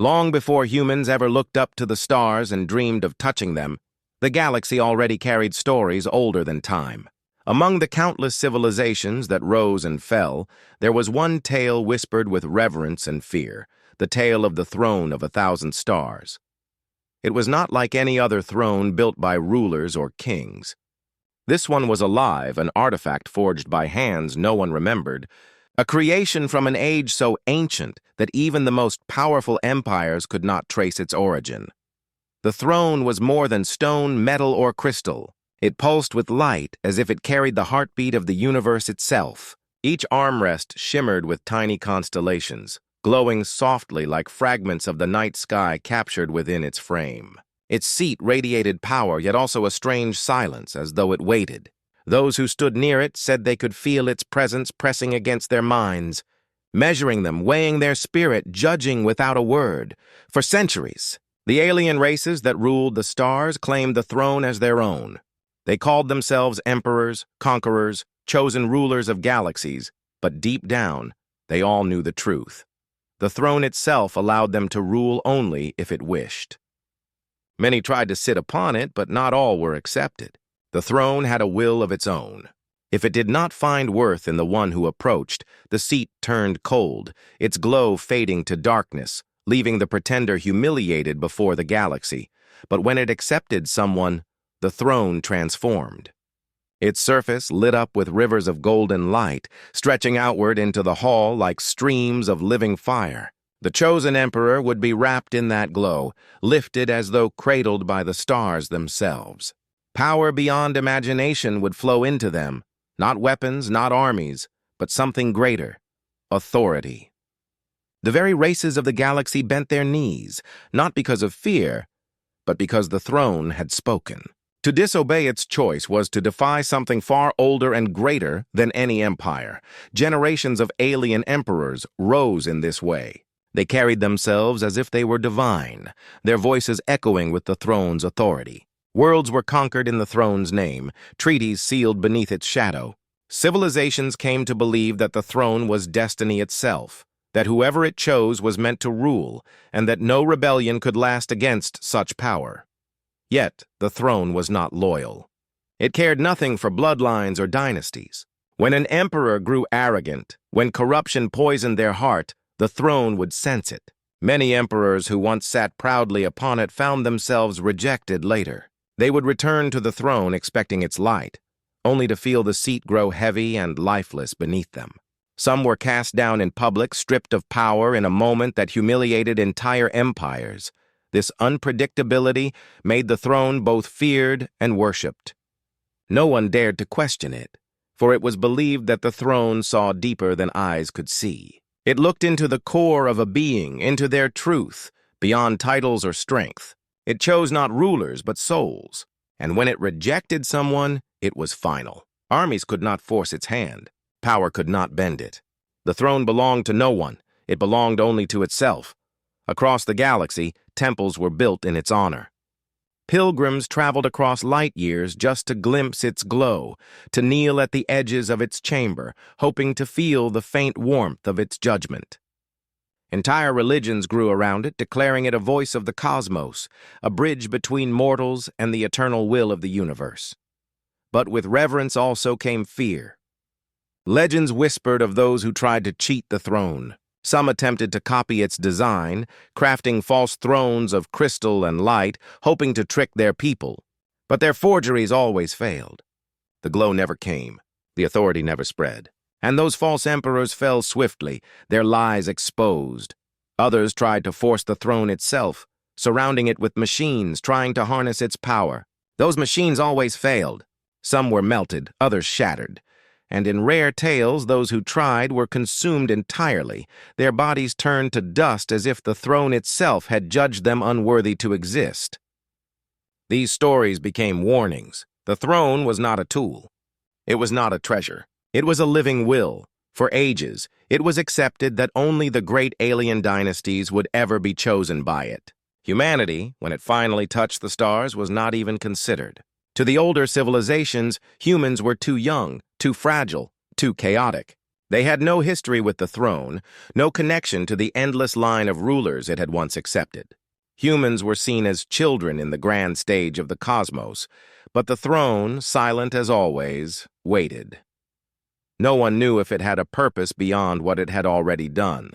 Long before humans ever looked up to the stars and dreamed of touching them, the galaxy already carried stories older than time. Among the countless civilizations that rose and fell, there was one tale whispered with reverence and fear, the tale of the throne of 1,000 stars. It was not like any other throne built by rulers or kings. This one was alive, an artifact forged by hands no one remembered, a creation from an age so ancient that even the most powerful empires could not trace its origin. The throne was more than stone, metal, or crystal. It pulsed with light as if it carried the heartbeat of the universe itself. Each armrest shimmered with tiny constellations, glowing softly like fragments of the night sky captured within its frame. Its seat radiated power, yet also a strange silence, as though it waited. Those who stood near it said they could feel its presence pressing against their minds, measuring them, weighing their spirit, judging without a word. For centuries, the alien races that ruled the stars claimed the throne as their own. They called themselves emperors, conquerors, chosen rulers of galaxies, but deep down, they all knew the truth. The throne itself allowed them to rule only if it wished. Many tried to sit upon it, but not all were accepted. The throne had a will of its own. If it did not find worth in the one who approached, the seat turned cold, its glow fading to darkness, leaving the pretender humiliated before the galaxy. But when it accepted someone, the throne transformed. Its surface lit up with rivers of golden light, stretching outward into the hall like streams of living fire. The chosen emperor would be wrapped in that glow, lifted as though cradled by the stars themselves. Power beyond imagination would flow into them, not weapons, not armies, but something greater, authority. The very races of the galaxy bent their knees, not because of fear, but because the throne had spoken. To disobey its choice was to defy something far older and greater than any empire. Generations of alien emperors rose in this way. They carried themselves as if they were divine, their voices echoing with the throne's authority. Worlds were conquered in the throne's name, treaties sealed beneath its shadow. Civilizations came to believe that the throne was destiny itself, that whoever it chose was meant to rule, and that no rebellion could last against such power. Yet, the throne was not loyal. It cared nothing for bloodlines or dynasties. When an emperor grew arrogant, when corruption poisoned their heart, the throne would sense it. Many emperors who once sat proudly upon it found themselves rejected later. They would return to the throne expecting its light, only to feel the seat grow heavy and lifeless beneath them. Some were cast down in public, stripped of power in a moment that humiliated entire empires. This unpredictability made the throne both feared and worshipped. No one dared to question it, for it was believed that the throne saw deeper than eyes could see. It looked into the core of a being, into their truth, beyond titles or strength. It chose not rulers, but souls. And when it rejected someone, it was final. Armies could not force its hand. Power could not bend it. The throne belonged to no one. It belonged only to itself. Across the galaxy, temples were built in its honor. Pilgrims traveled across light years just to glimpse its glow, to kneel at the edges of its chamber, hoping to feel the faint warmth of its judgment. Entire religions grew around it, declaring it a voice of the cosmos, a bridge between mortals and the eternal will of the universe. But with reverence also came fear. Legends whispered of those who tried to cheat the throne. Some attempted to copy its design, crafting false thrones of crystal and light, hoping to trick their people. But their forgeries always failed. The glow never came. The authority never spread. And those false emperors fell swiftly, their lies exposed. Others tried to force the throne itself, surrounding it with machines, trying to harness its power. Those machines always failed. Some were melted, others shattered. And in rare tales, those who tried were consumed entirely, their bodies turned to dust as if the throne itself had judged them unworthy to exist. These stories became warnings. The throne was not a tool. It was not a treasure. It was a living will. For ages, it was accepted that only the great alien dynasties would ever be chosen by it. Humanity, when it finally touched the stars, was not even considered. To the older civilizations, humans were too young, too fragile, too chaotic. They had no history with the throne, no connection to the endless line of rulers it had once accepted. Humans were seen as children in the grand stage of the cosmos, but the throne, silent as always, waited. No one knew if it had a purpose beyond what it had already done.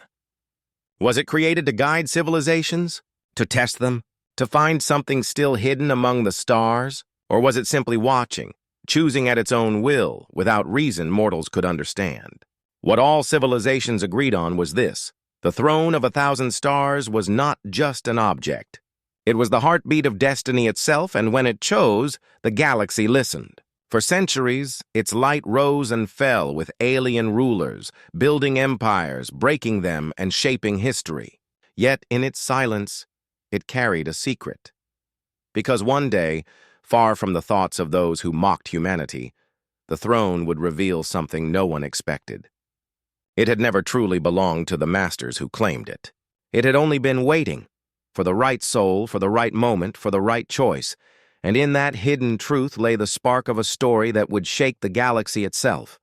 Was it created to guide civilizations? To test them? To find something still hidden among the stars? Or was it simply watching, choosing at its own will, without reason mortals could understand? What all civilizations agreed on was this: the throne of 1,000 stars was not just an object. It was the heartbeat of destiny itself, and when it chose, the galaxy listened. For centuries, its light rose and fell with alien rulers, building empires, breaking them, and shaping history. Yet, in its silence, it carried a secret. Because one day, far from the thoughts of those who mocked humanity, the throne would reveal something no one expected. It had never truly belonged to the masters who claimed it. It had only been waiting for the right soul, for the right moment, for the right choice, and in that hidden truth lay the spark of a story that would shake the galaxy itself.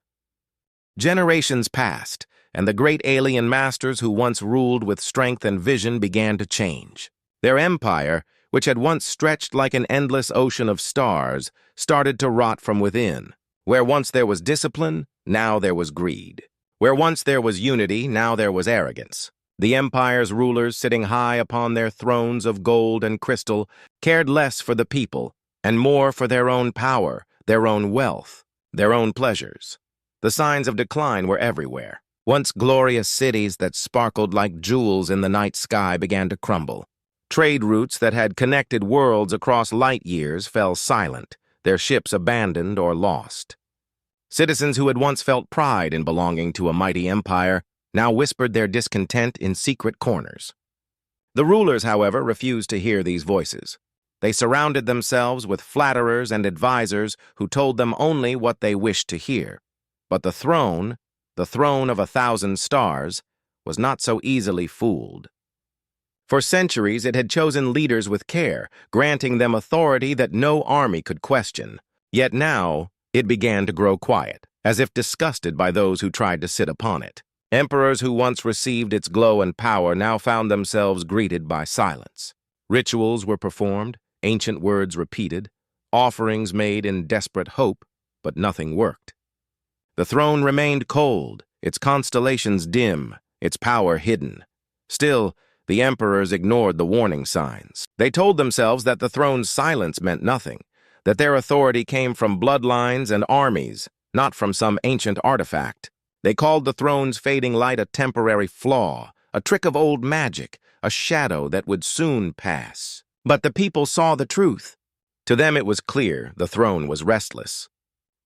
Generations passed, and the great alien masters who once ruled with strength and vision began to change. Their empire, which had once stretched like an endless ocean of stars, started to rot from within. Where once there was discipline, now there was greed. Where once there was unity, now there was arrogance. The empire's rulers, sitting high upon their thrones of gold and crystal, cared less for the people and more for their own power, their own wealth, their own pleasures. The signs of decline were everywhere. Once glorious cities that sparkled like jewels in the night sky began to crumble. Trade routes that had connected worlds across light years fell silent, their ships abandoned or lost. Citizens who had once felt pride in belonging to a mighty empire now whispered their discontent in secret corners. The rulers, however, refused to hear these voices. They surrounded themselves with flatterers and advisors who told them only what they wished to hear. But the throne of 1,000 stars, was not so easily fooled. For centuries, it had chosen leaders with care, granting them authority that no army could question. Yet now, it began to grow quiet, as if disgusted by those who tried to sit upon it. Emperors who once received its glow and power now found themselves greeted by silence. Rituals were performed, ancient words repeated, offerings made in desperate hope, but nothing worked. The throne remained cold, its constellations dim, its power hidden. Still, the emperors ignored the warning signs. They told themselves that the throne's silence meant nothing, that their authority came from bloodlines and armies, not from some ancient artifact. They called the throne's fading light a temporary flaw, a trick of old magic, a shadow that would soon pass. But the people saw the truth. To them it was clear the throne was restless.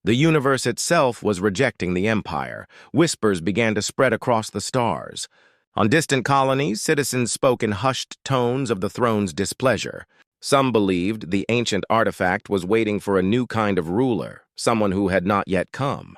The universe itself was rejecting the empire. Whispers began to spread across the stars. On distant colonies, citizens spoke in hushed tones of the throne's displeasure. Some believed the ancient artifact was waiting for a new kind of ruler, someone who had not yet come.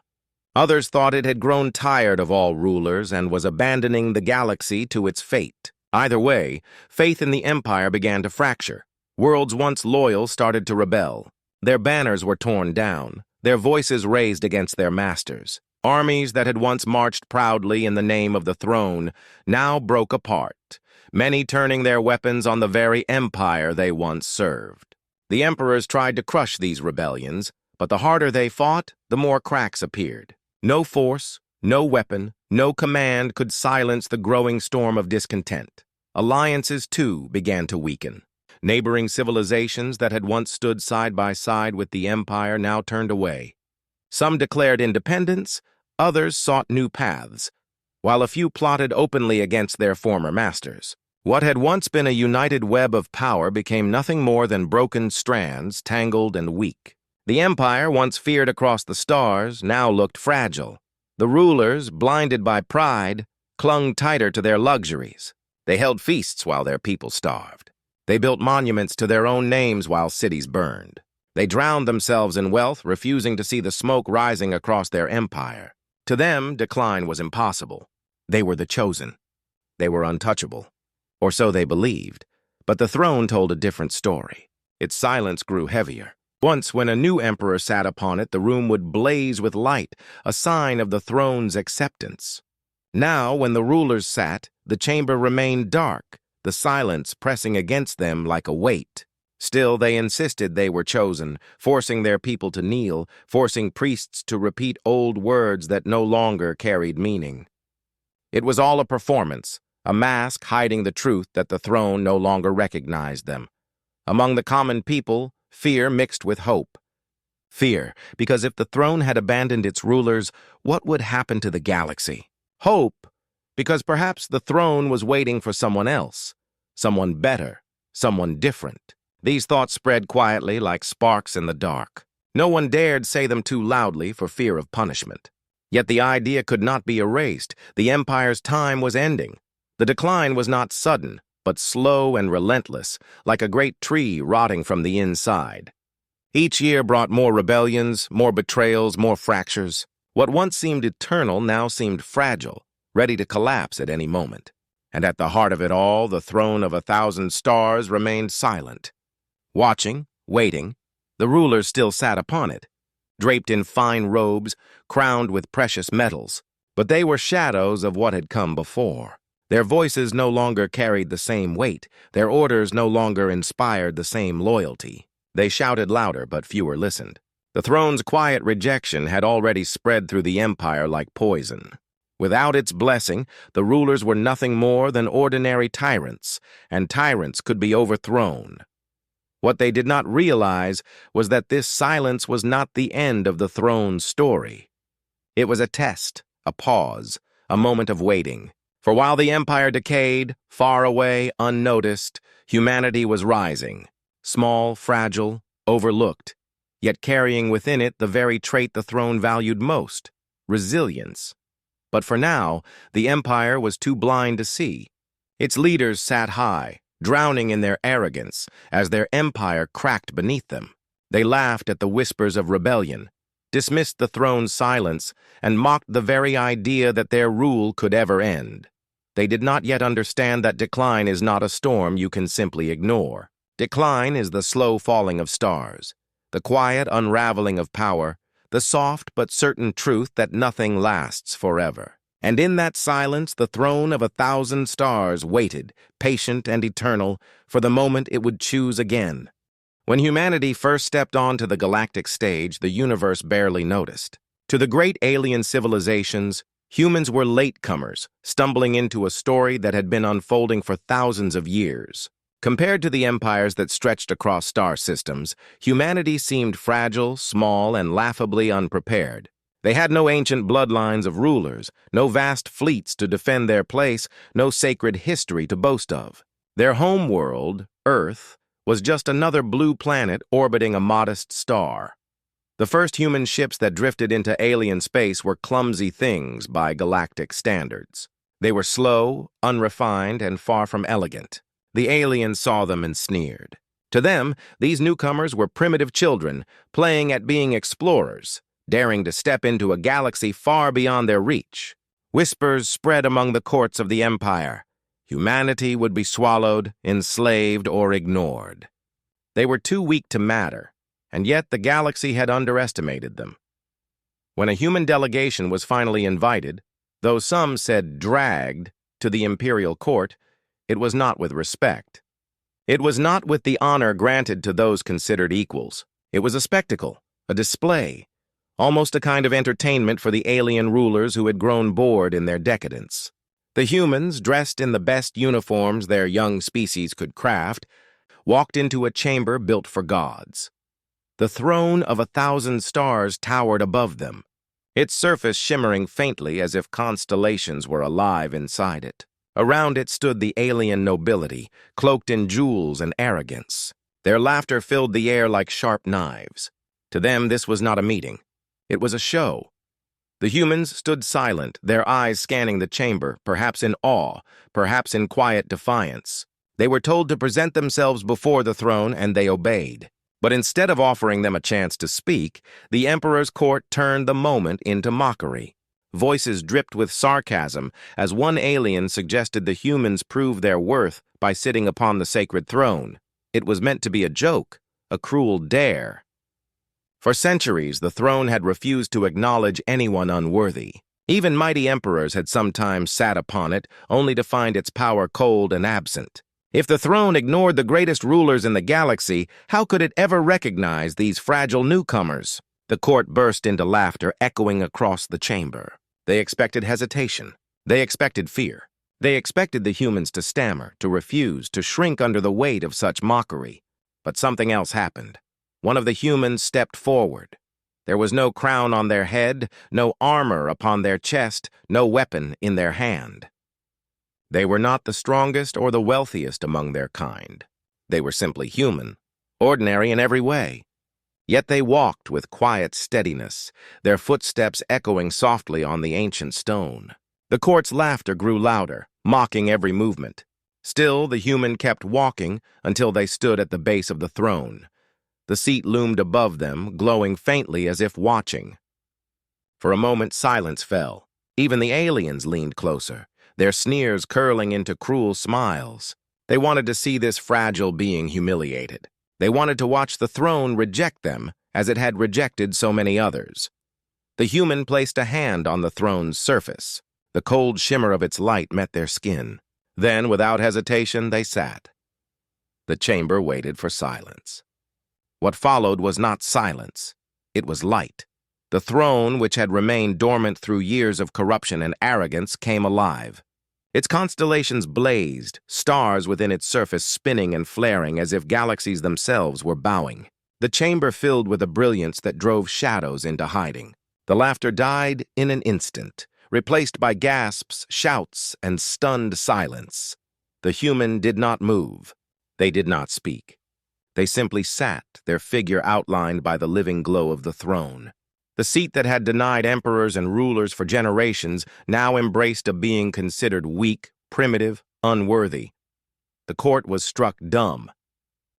Others thought it had grown tired of all rulers and was abandoning the galaxy to its fate. Either way, faith in the empire began to fracture. Worlds once loyal started to rebel. Their banners were torn down, their voices raised against their masters. Armies that had once marched proudly in the name of the throne now broke apart, many turning their weapons on the very empire they once served. The emperors tried to crush these rebellions, but the harder they fought, the more cracks appeared. No force, no weapon, no command could silence the growing storm of discontent. Alliances, too, began to weaken. Neighboring civilizations that had once stood side by side with the empire now turned away. Some declared independence, others sought new paths, while a few plotted openly against their former masters. What had once been a united web of power became nothing more than broken strands, tangled and weak. The empire, once feared across the stars, now looked fragile. The rulers, blinded by pride, clung tighter to their luxuries. They held feasts while their people starved. They built monuments to their own names while cities burned. They drowned themselves in wealth, refusing to see the smoke rising across their empire. To them, decline was impossible. They were the chosen. They were untouchable. Or so they believed. But the throne told a different story. Its silence grew heavier. Once, when a new emperor sat upon it, the room would blaze with light, a sign of the throne's acceptance. Now, when the rulers sat, the chamber remained dark, the silence pressing against them like a weight. Still, they insisted they were chosen, forcing their people to kneel, forcing priests to repeat old words that no longer carried meaning. It was all a performance, a mask hiding the truth that the throne no longer recognized them. Among the common people, fear mixed with hope. Fear, because if the throne had abandoned its rulers, what would happen to the galaxy? Hope, because perhaps the throne was waiting for someone else, someone better, someone different. These thoughts spread quietly like sparks in the dark. No one dared say them too loudly for fear of punishment. Yet the idea could not be erased. The empire's time was ending. The decline was not sudden, but slow and relentless, like a great tree rotting from the inside. Each year brought more rebellions, more betrayals, more fractures. What once seemed eternal now seemed fragile, ready to collapse at any moment. And at the heart of it all, the throne of 1,000 stars remained silent. Watching, waiting, the rulers still sat upon it, draped in fine robes, crowned with precious metals. But they were shadows of what had come before. Their voices no longer carried the same weight. Their orders no longer inspired the same loyalty. They shouted louder, but fewer listened. The throne's quiet rejection had already spread through the empire like poison. Without its blessing, the rulers were nothing more than ordinary tyrants, and tyrants could be overthrown. What they did not realize was that this silence was not the end of the throne's story. It was a test, a pause, a moment of waiting. For while the empire decayed, far away, unnoticed, humanity was rising, small, fragile, overlooked, yet carrying within it the very trait the throne valued most, resilience. But for now, the empire was too blind to see. Its leaders sat high, drowning in their arrogance as their empire cracked beneath them. They laughed at the whispers of rebellion, dismissed the throne's silence, and mocked the very idea that their rule could ever end. They did not yet understand that decline is not a storm you can simply ignore. Decline is the slow falling of stars, the quiet unraveling of power, the soft but certain truth that nothing lasts forever. And in that silence, the throne of 1,000 stars waited, patient and eternal, for the moment it would choose again. When humanity first stepped onto the galactic stage, the universe barely noticed. To the great alien civilizations, humans were latecomers, stumbling into a story that had been unfolding for thousands of years. Compared to the empires that stretched across star systems, humanity seemed fragile, small, and laughably unprepared. They had no ancient bloodlines of rulers, no vast fleets to defend their place, no sacred history to boast of. Their home world, Earth, was just another blue planet orbiting a modest star. The first human ships that drifted into alien space were clumsy things by galactic standards. They were slow, unrefined, and far from elegant. The aliens saw them and sneered. To them, these newcomers were primitive children, playing at being explorers, daring to step into a galaxy far beyond their reach. Whispers spread among the courts of the empire. Humanity would be swallowed, enslaved, or ignored. They were too weak to matter, and yet the galaxy had underestimated them. When a human delegation was finally invited, though some said dragged, to the imperial court, it was not with respect. It was not with the honor granted to those considered equals. It was a spectacle, a display, almost a kind of entertainment for the alien rulers who had grown bored in their decadence. The humans, dressed in the best uniforms their young species could craft, walked into a chamber built for gods. The throne of 1,000 stars towered above them, its surface shimmering faintly as if constellations were alive inside it. Around it stood the alien nobility, cloaked in jewels and arrogance. Their laughter filled the air like sharp knives. To them, this was not a meeting. It was a show. The humans stood silent, their eyes scanning the chamber, perhaps in awe, perhaps in quiet defiance. They were told to present themselves before the throne, and they obeyed. But instead of offering them a chance to speak, the emperor's court turned the moment into mockery. Voices dripped with sarcasm as one alien suggested the humans prove their worth by sitting upon the sacred throne. It was meant to be a joke, a cruel dare. For centuries, the throne had refused to acknowledge anyone unworthy. Even mighty emperors had sometimes sat upon it, only to find its power cold and absent. If the throne ignored the greatest rulers in the galaxy, how could it ever recognize these fragile newcomers? The court burst into laughter, echoing across the chamber. They expected hesitation. They expected fear. They expected the humans to stammer, to refuse, to shrink under the weight of such mockery. But something else happened. One of the humans stepped forward. There was no crown on their head, no armor upon their chest, no weapon in their hand. They were not the strongest or the wealthiest among their kind. They were simply human, ordinary in every way. Yet they walked with quiet steadiness, their footsteps echoing softly on the ancient stone. The court's laughter grew louder, mocking every movement. Still, the human kept walking until they stood at the base of the throne. The seat loomed above them, glowing faintly as if watching. For a moment, silence fell. Even the aliens leaned closer, their sneers curling into cruel smiles. They wanted to see this fragile being humiliated. They wanted to watch the throne reject them as it had rejected so many others. The human placed a hand on the throne's surface. The cold shimmer of its light met their skin. Then, without hesitation, they sat. The chamber waited for silence. What followed was not silence. It was light. The throne, which had remained dormant through years of corruption and arrogance, came alive. Its constellations blazed, stars within its surface spinning and flaring as if galaxies themselves were bowing. The chamber filled with a brilliance that drove shadows into hiding. The laughter died in an instant, replaced by gasps, shouts, and stunned silence. The human did not move. They did not speak. They simply sat, their figure outlined by the living glow of the throne. The seat that had denied emperors and rulers for generations now embraced a being considered weak, primitive, unworthy. The court was struck dumb.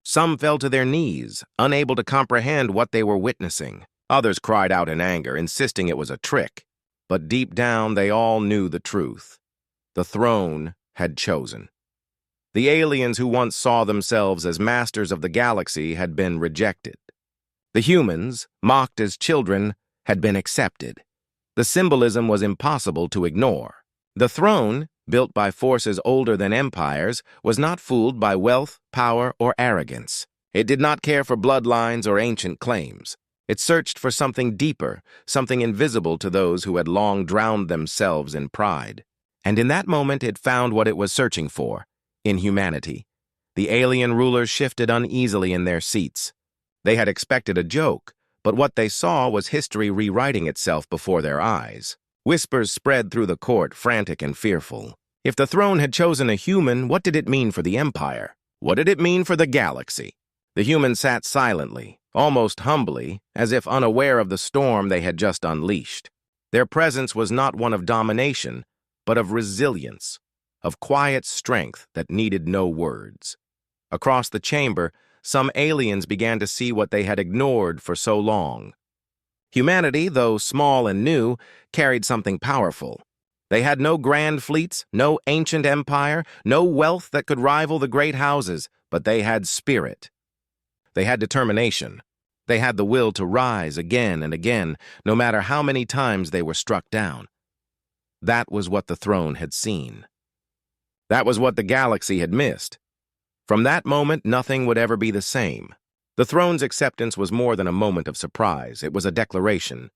Some fell to their knees, unable to comprehend what they were witnessing. Others cried out in anger, insisting it was a trick. But deep down, they all knew the truth. The throne had chosen. The aliens who once saw themselves as masters of the galaxy had been rejected. The humans, mocked as children, had been accepted. The symbolism was impossible to ignore. The throne, built by forces older than empires, was not fooled by wealth, power, or arrogance. It did not care for bloodlines or ancient claims. It searched for something deeper, something invisible to those who had long drowned themselves in pride. And in that moment it found what it was searching for, in humanity. The alien rulers shifted uneasily in their seats. They had expected a joke, but what they saw was history rewriting itself before their eyes. Whispers spread through the court, frantic and fearful. If the throne had chosen a human, what did it mean for the empire? What did it mean for the galaxy? The humans sat silently, almost humbly, as if unaware of the storm they had just unleashed. Their presence was not one of domination, but of resilience, of quiet strength that needed no words. Across the chamber, some aliens began to see what they had ignored for so long. Humanity, though small and new, carried something powerful. They had no grand fleets, no ancient empire, no wealth that could rival the great houses, but they had spirit. They had determination. They had the will to rise again and again, no matter how many times they were struck down. That was what the throne had seen. That was what the galaxy had missed. From that moment, nothing would ever be the same. The throne's acceptance was more than a moment of surprise. It was a declaration.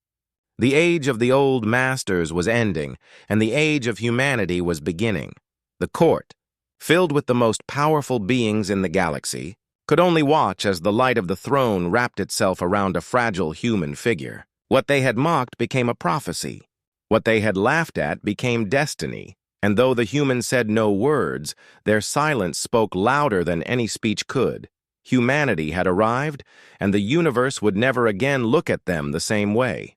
The age of the old masters was ending, and the age of humanity was beginning. The court, filled with the most powerful beings in the galaxy, could only watch as the light of the throne wrapped itself around a fragile human figure. What they had mocked became a prophecy. What they had laughed at became destiny. And though the humans said no words, their silence spoke louder than any speech could. Humanity had arrived, and the universe would never again look at them the same way.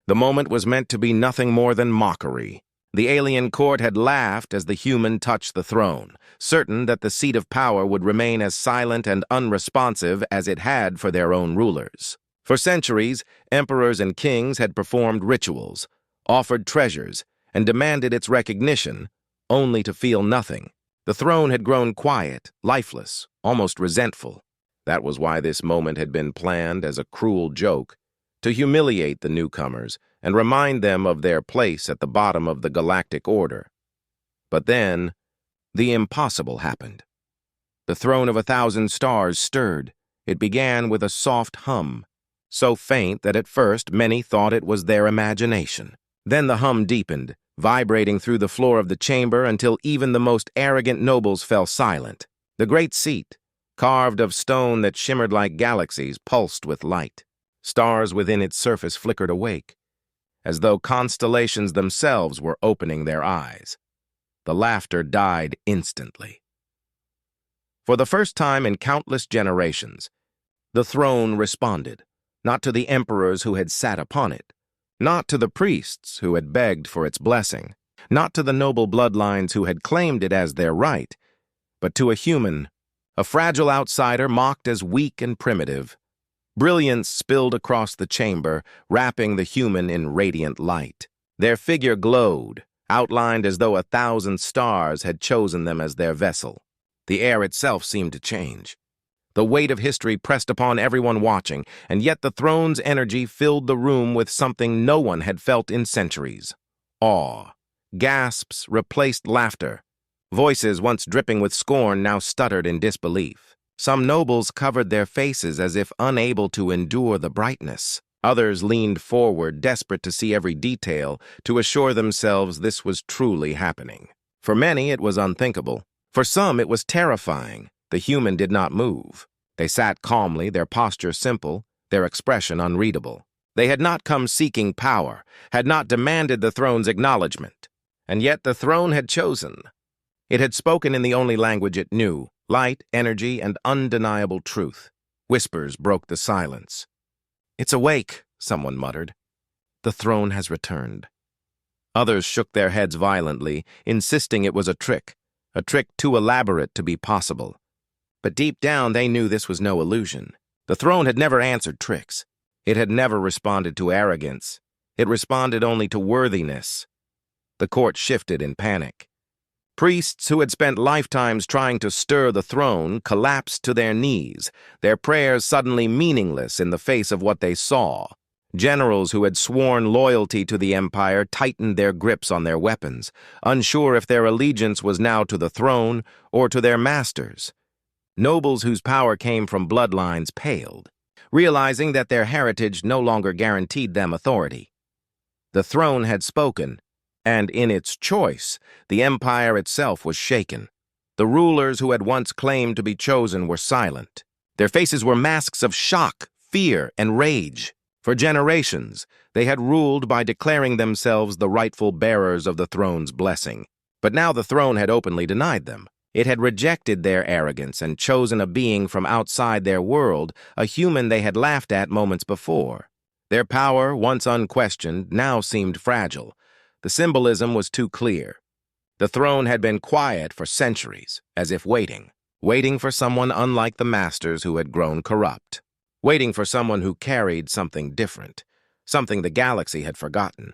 The moment was meant to be nothing more than mockery. The alien court had laughed as the human touched the throne, certain that the seat of power would remain as silent and unresponsive as it had for their own rulers. For centuries, emperors and kings had performed rituals, offered treasures, and demanded its recognition, only to feel nothing. The throne had grown quiet, lifeless, almost resentful. That was why this moment had been planned as a cruel joke, to humiliate the newcomers and remind them of their place at the bottom of the galactic order. But then, the impossible happened. The throne of 1,000 stars stirred. It began with a soft hum, so faint that at first many thought it was their imagination. Then the hum deepened, vibrating through the floor of the chamber until even the most arrogant nobles fell silent. The great seat, carved of stone that shimmered like galaxies, pulsed with light. Stars within its surface flickered awake, as though constellations themselves were opening their eyes. The laughter died instantly. For the first time in countless generations, the throne responded, not to the emperors who had sat upon it, not to the priests who had begged for its blessing, not to the noble bloodlines who had claimed it as their right, but to a human, a fragile outsider mocked as weak and primitive. Brilliance spilled across the chamber, wrapping the human in radiant light. Their figure glowed, outlined as though 1,000 stars had chosen them as their vessel. The air itself seemed to change. The weight of history pressed upon everyone watching, and yet the throne's energy filled the room with something no one had felt in centuries. Awe. Gasps replaced laughter. Voices once dripping with scorn now stuttered in disbelief. Some nobles covered their faces as if unable to endure the brightness. Others leaned forward, desperate to see every detail, to assure themselves this was truly happening. For many, it was unthinkable. For some, it was terrifying. The human did not move. They sat calmly, their posture simple, their expression unreadable. They had not come seeking power, had not demanded the throne's acknowledgement. And yet the throne had chosen. It had spoken in the only language it knew, light, energy, and undeniable truth. Whispers broke the silence. "It's awake," someone muttered. "The throne has returned." Others shook their heads violently, insisting it was a trick too elaborate to be possible. But deep down they knew this was no illusion. The throne had never answered tricks. It had never responded to arrogance. It responded only to worthiness. The court shifted in panic. Priests who had spent lifetimes trying to stir the throne collapsed to their knees, their prayers suddenly meaningless in the face of what they saw. Generals who had sworn loyalty to the empire tightened their grips on their weapons, unsure if their allegiance was now to the throne or to their masters. Nobles whose power came from bloodlines paled, realizing that their heritage no longer guaranteed them authority. The throne had spoken, and in its choice, the empire itself was shaken. The rulers who had once claimed to be chosen were silent. Their faces were masks of shock, fear, and rage. For generations, they had ruled by declaring themselves the rightful bearers of the throne's blessing. But now the throne had openly denied them. It had rejected their arrogance and chosen a being from outside their world, a human they had laughed at moments before. Their power, once unquestioned, now seemed fragile. The symbolism was too clear. The throne had been quiet for centuries, as if waiting for someone unlike the masters who had grown corrupt. Waiting for someone who carried something different, something the galaxy had forgotten.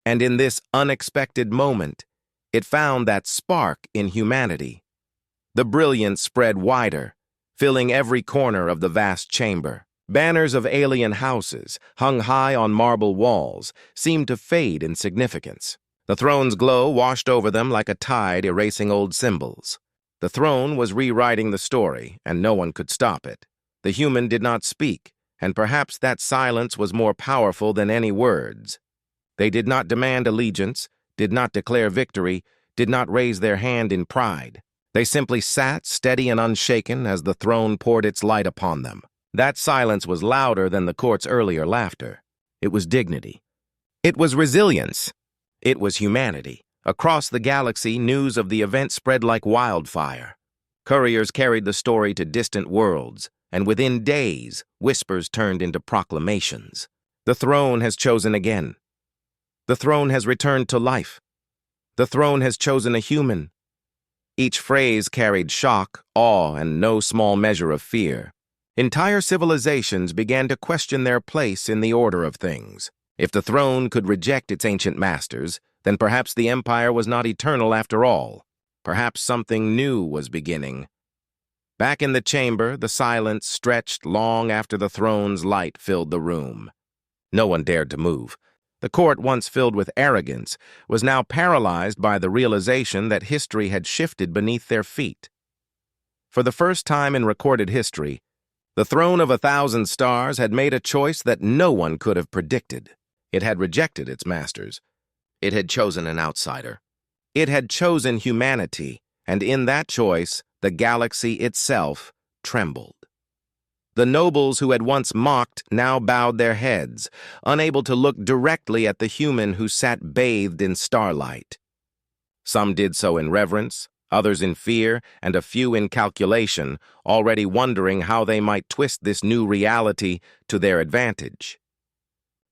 And in this unexpected moment, it found that spark in humanity. The brilliance spread wider, filling every corner of the vast chamber. Banners of alien houses, hung high on marble walls, seemed to fade in significance. The throne's glow washed over them like a tide erasing old symbols. The throne was rewriting the story, and no one could stop it. The human did not speak, and perhaps that silence was more powerful than any words. They did not demand allegiance, did not declare victory, did not raise their hand in pride. They simply sat steady and unshaken as the throne poured its light upon them. That silence was louder than the court's earlier laughter. It was dignity. It was resilience. It was humanity. Across the galaxy, news of the event spread like wildfire. Couriers carried the story to distant worlds, and within days, whispers turned into proclamations. The throne has chosen again. The throne has returned to life. The throne has chosen a human. Each phrase carried shock, awe, and no small measure of fear. Entire civilizations began to question their place in the order of things. If the throne could reject its ancient masters, then perhaps the empire was not eternal after all. Perhaps something new was beginning. Back in the chamber, the silence stretched long after the throne's light filled the room. No one dared to move. The court, once filled with arrogance, was now paralyzed by the realization that history had shifted beneath their feet. For the first time in recorded history, the throne of 1,000 stars had made a choice that no one could have predicted. It had rejected its masters. It had chosen an outsider. It had chosen humanity, and in that choice, the galaxy itself trembled. The nobles who had once mocked now bowed their heads, unable to look directly at the human who sat bathed in starlight. Some did so in reverence, others in fear, and a few in calculation, already wondering how they might twist this new reality to their advantage.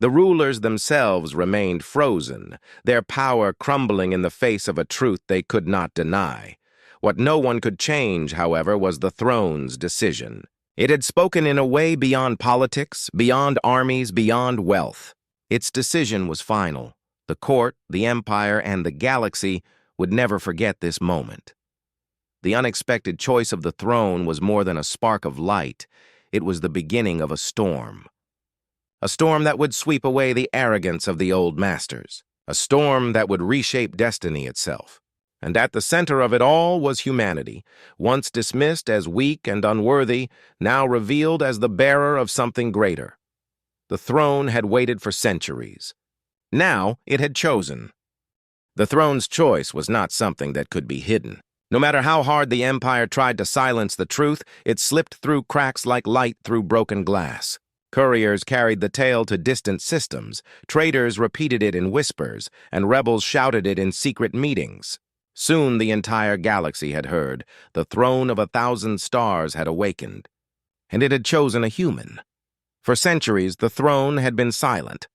The rulers themselves remained frozen, their power crumbling in the face of a truth they could not deny. What no one could change, however, was the throne's decision. It had spoken in a way beyond politics, beyond armies, beyond wealth. Its decision was final. The court, the empire, and the galaxy would never forget this moment. The unexpected choice of the throne was more than a spark of light. It was the beginning of a storm. A storm that would sweep away the arrogance of the old masters. A storm that would reshape destiny itself. And at the center of it all was humanity, once dismissed as weak and unworthy, now revealed as the bearer of something greater. The throne had waited for centuries. Now it had chosen. The throne's choice was not something that could be hidden. No matter how hard the empire tried to silence the truth, it slipped through cracks like light through broken glass. Couriers carried the tale to distant systems, traitors repeated it in whispers, and rebels shouted it in secret meetings. Soon the entire galaxy had heard. The throne of 1,000 stars had awakened, and it had chosen a human. For centuries, the throne had been silent,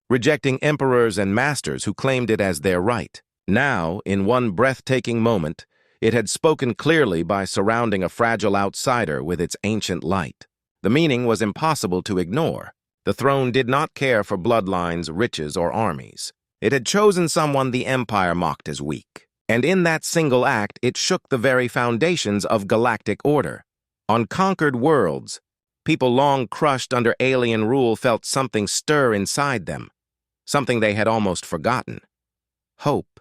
rejecting emperors and masters who claimed it as their right. Now, in one breathtaking moment, it had spoken clearly by surrounding a fragile outsider with its ancient light. The meaning was impossible to ignore. The throne did not care for bloodlines, riches, or armies. It had chosen someone the empire mocked as weak. And in that single act, it shook the very foundations of galactic order. On conquered worlds, people long crushed under alien rule felt something stir inside them, something they had almost forgotten. Hope.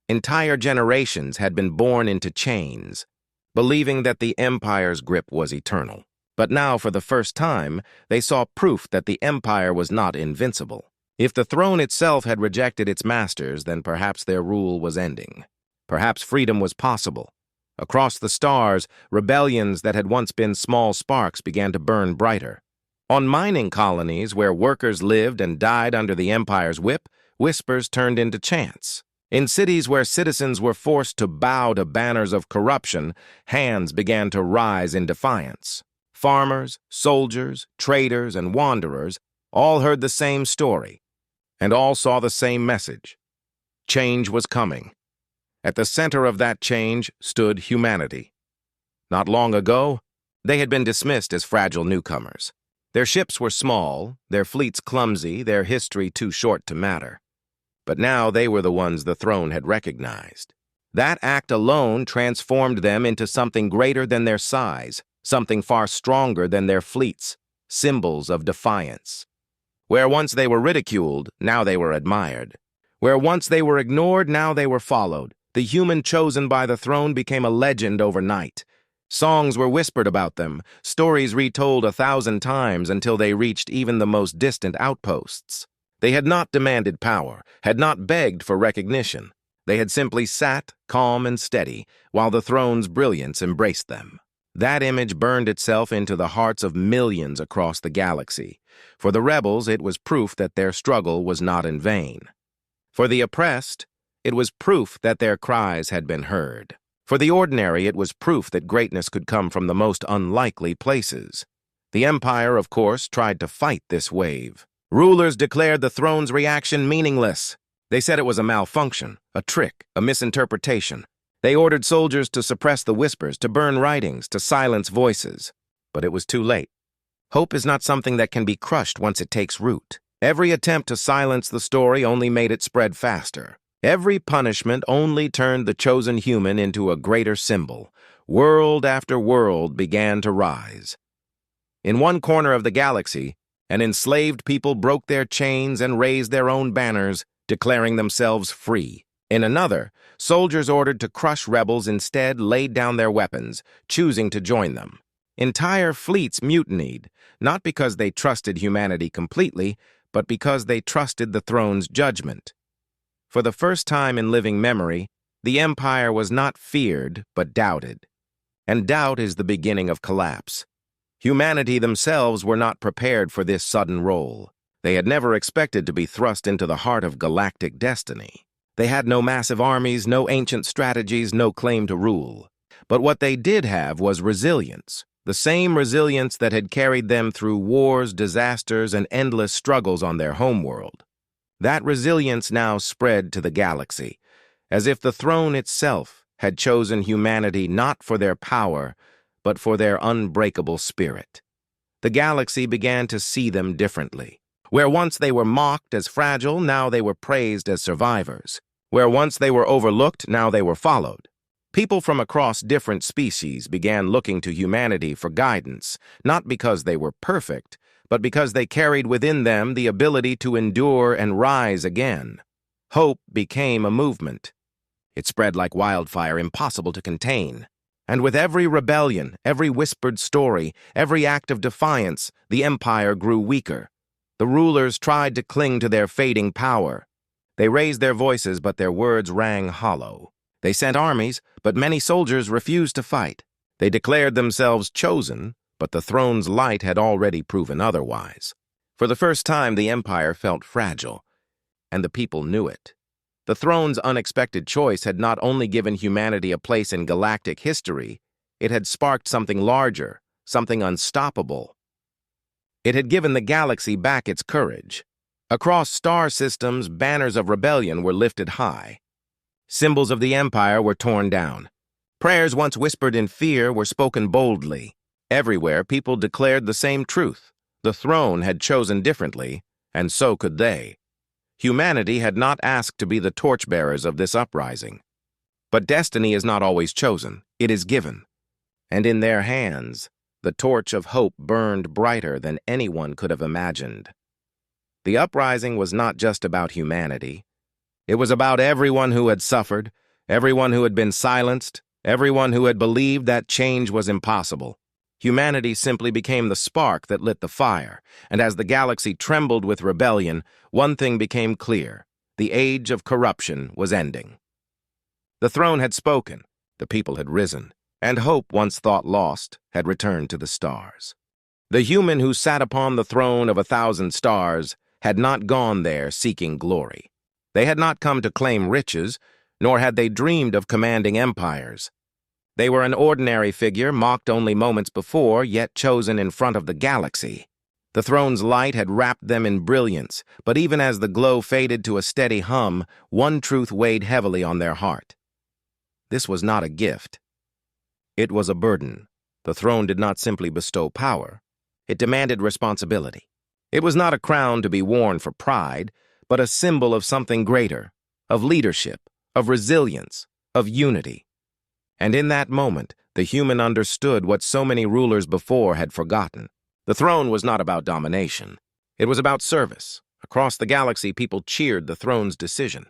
Entire generations had been born into chains, believing that the empire's grip was eternal. But now, for the first time, they saw proof that the empire was not invincible. If the throne itself had rejected its masters, then perhaps their rule was ending. Perhaps freedom was possible. Across the stars, rebellions that had once been small sparks began to burn brighter. On mining colonies where workers lived and died under the empire's whip, whispers turned into chants. In cities where citizens were forced to bow to banners of corruption, hands began to rise in defiance. Farmers, soldiers, traders, and wanderers all heard the same story, and all saw the same message. Change was coming. At the center of that change stood humanity. Not long ago, they had been dismissed as fragile newcomers. Their ships were small, their fleets clumsy, their history too short to matter. But now they were the ones the throne had recognized. That act alone transformed them into something greater than their size, something far stronger than their fleets, symbols of defiance. Where once they were ridiculed, now they were admired. Where once they were ignored, now they were followed. The human chosen by the throne became a legend overnight. Songs were whispered about them, stories retold 1,000 times until they reached even the most distant outposts. They had not demanded power, had not begged for recognition. They had simply sat, calm and steady, while the throne's brilliance embraced them. That image burned itself into the hearts of millions across the galaxy. For the rebels, it was proof that their struggle was not in vain. For the oppressed, it was proof that their cries had been heard. For the ordinary, it was proof that greatness could come from the most unlikely places. The empire, of course, tried to fight this wave. Rulers declared the throne's reaction meaningless. They said it was a malfunction, a trick, a misinterpretation. They ordered soldiers to suppress the whispers, to burn writings, to silence voices. But it was too late. Hope is not something that can be crushed once it takes root. Every attempt to silence the story only made it spread faster. Every punishment only turned the chosen human into a greater symbol, World after world began to rise. In one corner of the galaxy, an enslaved people broke their chains and raised their own banners, declaring themselves free. In another, soldiers ordered to crush rebels instead laid down their weapons, choosing to join them. Entire fleets mutinied, not because they trusted humanity completely, but because they trusted the throne's judgment. For the first time in living memory, the Empire was not feared, but doubted. And doubt is the beginning of collapse. Humanity themselves were not prepared for this sudden roll. They had never expected to be thrust into the heart of galactic destiny. They had no massive armies, no ancient strategies, no claim to rule. But what they did have was resilience, the same resilience that had carried them through wars, disasters, and endless struggles on their homeworld. That resilience now spread to the galaxy, as if the throne itself had chosen humanity not for their power, but for their unbreakable spirit. The galaxy began to see them differently. Where once they were mocked as fragile, now they were praised as survivors. Where once they were overlooked, now they were followed. People from across different species began looking to humanity for guidance, not because they were perfect, but because they carried within them the ability to endure and rise again. Hope became a movement. It spread like wildfire, impossible to contain. And with every rebellion, every whispered story, every act of defiance, the empire grew weaker. The rulers tried to cling to their fading power. They raised their voices, but their words rang hollow. They sent armies, but many soldiers refused to fight. They declared themselves chosen, but the throne's light had already proven otherwise. For the first time, the empire felt fragile, and the people knew it. The throne's unexpected choice had not only given humanity a place in galactic history, it had sparked something larger, something unstoppable. It had given the galaxy back its courage. Across star systems, banners of rebellion were lifted high. Symbols of the empire were torn down. Prayers once whispered in fear were spoken boldly. Everywhere, people declared the same truth. The throne had chosen differently, and so could they. Humanity had not asked to be the torchbearers of this uprising. But destiny is not always chosen, it is given. And in their hands, the torch of hope burned brighter than anyone could have imagined. The uprising was not just about humanity. It was about everyone who had suffered, everyone who had been silenced, everyone who had believed that change was impossible. Humanity simply became the spark that lit the fire, and as the galaxy trembled with rebellion, one thing became clear: the age of corruption was ending. The throne had spoken, the people had risen, and hope, once thought lost, had returned to the stars. The human who sat upon the throne of 1,000 stars had not gone there seeking glory. They had not come to claim riches, nor had they dreamed of commanding empires. They were an ordinary figure, mocked only moments before, yet chosen in front of the galaxy. The throne's light had wrapped them in brilliance, but even as the glow faded to a steady hum, one truth weighed heavily on their heart. This was not a gift. It was a burden. The throne did not simply bestow power. It demanded responsibility. It was not a crown to be worn for pride, but a symbol of something greater, of leadership, of resilience, of unity. And in that moment, the human understood what so many rulers before had forgotten. The throne was not about domination. It was about service. Across the galaxy, people cheered the throne's decision.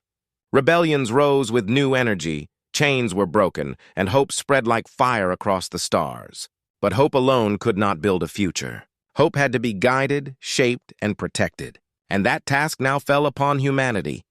Rebellions rose with new energy, chains were broken, and hope spread like fire across the stars. But hope alone could not build a future. Hope had to be guided, shaped, and protected. And that task now fell upon humanity.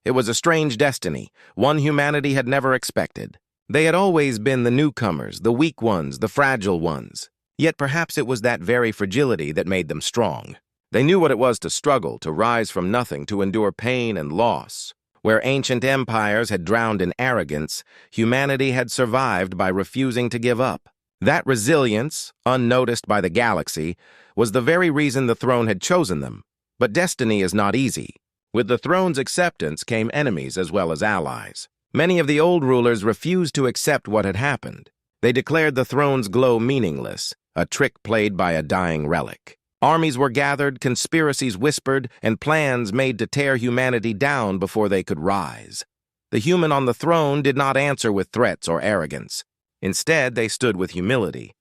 It was a strange destiny, one humanity had never expected. They had always been the newcomers, the weak ones, the fragile ones. Yet perhaps it was that very fragility that made them strong. They knew what it was to struggle, to rise from nothing, to endure pain and loss. Where ancient empires had drowned in arrogance, humanity had survived by refusing to give up. That resilience, unnoticed by the galaxy, was the very reason the throne had chosen them. But destiny is not easy. With the throne's acceptance came enemies as well as allies. Many of the old rulers refused to accept what had happened. They declared the throne's glow meaningless, a trick played by a dying relic. Armies were gathered, conspiracies whispered, and plans made to tear humanity down before they could rise. The human on the throne did not answer with threats or arrogance. Instead, they stood with humility.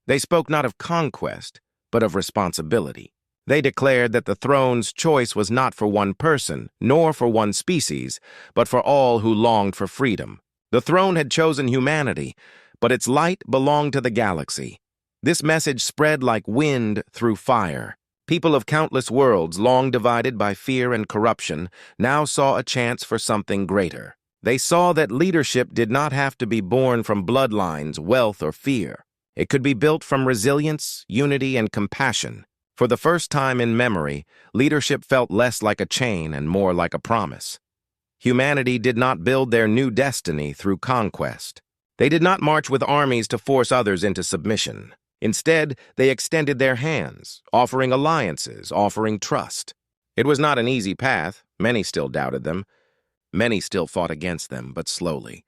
They spoke not of conquest, but of responsibility. They declared that the throne's choice was not for one person, nor for one species, but for all who longed for freedom. The throne had chosen humanity, but its light belonged to the galaxy. This message spread like wind through fire. People of countless worlds, long divided by fear and corruption, now saw a chance for something greater. They saw that leadership did not have to be born from bloodlines, wealth, or fear. It could be built from resilience, unity, and compassion. For the first time in memory, leadership felt less like a chain and more like a promise. Humanity did not build their new destiny through conquest. They did not march with armies to force others into submission. Instead, they extended their hands, offering alliances, offering trust. It was not an easy path. Many still doubted them. Many still fought against them, but slowly.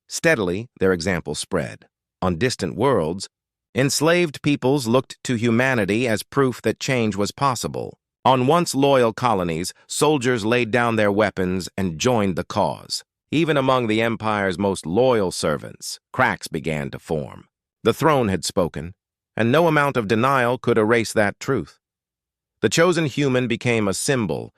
Steadily, their example spread. On distant worlds, enslaved peoples looked to humanity as proof that change was possible. On once loyal colonies, soldiers laid down their weapons and joined the cause. Even among the Empire's most loyal servants, cracks began to form. The throne had spoken, and no amount of denial could erase that truth. The chosen human became a symbol,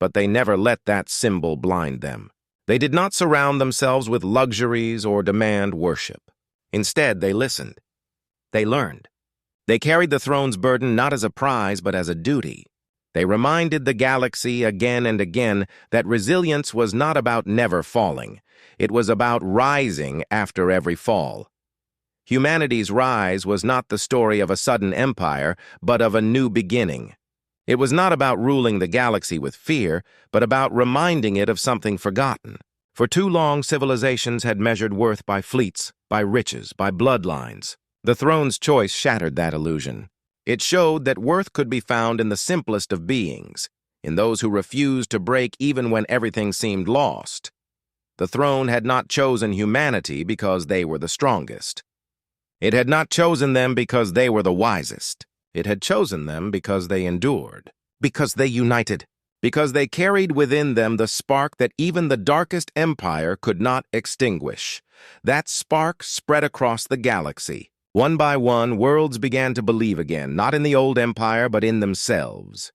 but they never let that symbol blind them. They did not surround themselves with luxuries or demand worship. Instead, they listened. They learned. They carried the throne's burden not as a prize, but as a duty. They reminded the galaxy again and again that resilience was not about never falling. It was about rising after every fall. Humanity's rise was not the story of a sudden empire, but of a new beginning. It was not about ruling the galaxy with fear, but about reminding it of something forgotten. For too long, civilizations had measured worth by fleets, by riches, by bloodlines. The throne's choice shattered that illusion. It showed that worth could be found in the simplest of beings, in those who refused to break even when everything seemed lost. The throne had not chosen humanity because they were the strongest. It had not chosen them because they were the wisest. It had chosen them because they endured, because they united, because they carried within them the spark that even the darkest empire could not extinguish. That spark spread across the galaxy. One by one, worlds began to believe again, not in the old empire, but in themselves.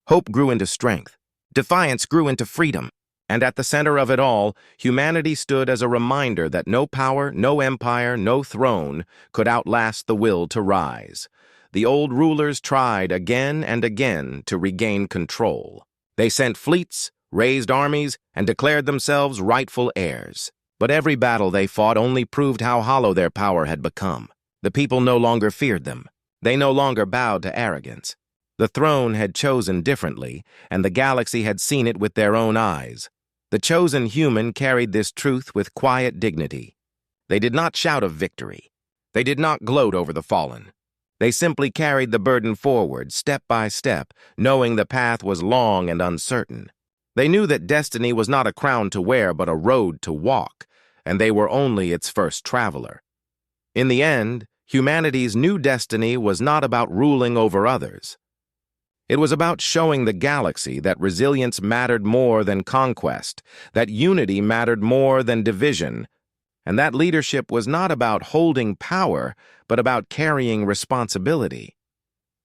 Hope grew into strength. Defiance grew into freedom. And at the center of it all, humanity stood as a reminder that no power, no empire, no throne could outlast the will to rise. The old rulers tried again and again to regain control. They sent fleets, raised armies, and declared themselves rightful heirs. But every battle they fought only proved how hollow their power had become. The people no longer feared them. They no longer bowed to arrogance. The throne had chosen differently, and the galaxy had seen it with their own eyes. The chosen human carried this truth with quiet dignity. They did not shout of victory. They did not gloat over the fallen. They simply carried the burden forward, step by step, knowing the path was long and uncertain. They knew that destiny was not a crown to wear, but a road to walk, and they were only its first traveler. In the end, humanity's new destiny was not about ruling over others. It was about showing the galaxy that resilience mattered more than conquest, that unity mattered more than division, and that leadership was not about holding power, but about carrying responsibility.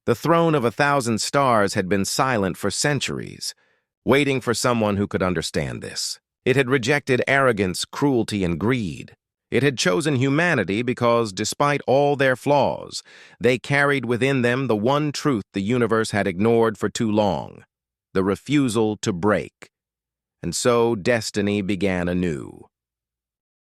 The throne of 1,000 stars had been silent for centuries, waiting for someone who could understand this. It had rejected arrogance, cruelty, and greed. It had chosen humanity because, despite all their flaws, they carried within them the one truth the universe had ignored for too long, the refusal to break. And so destiny began anew.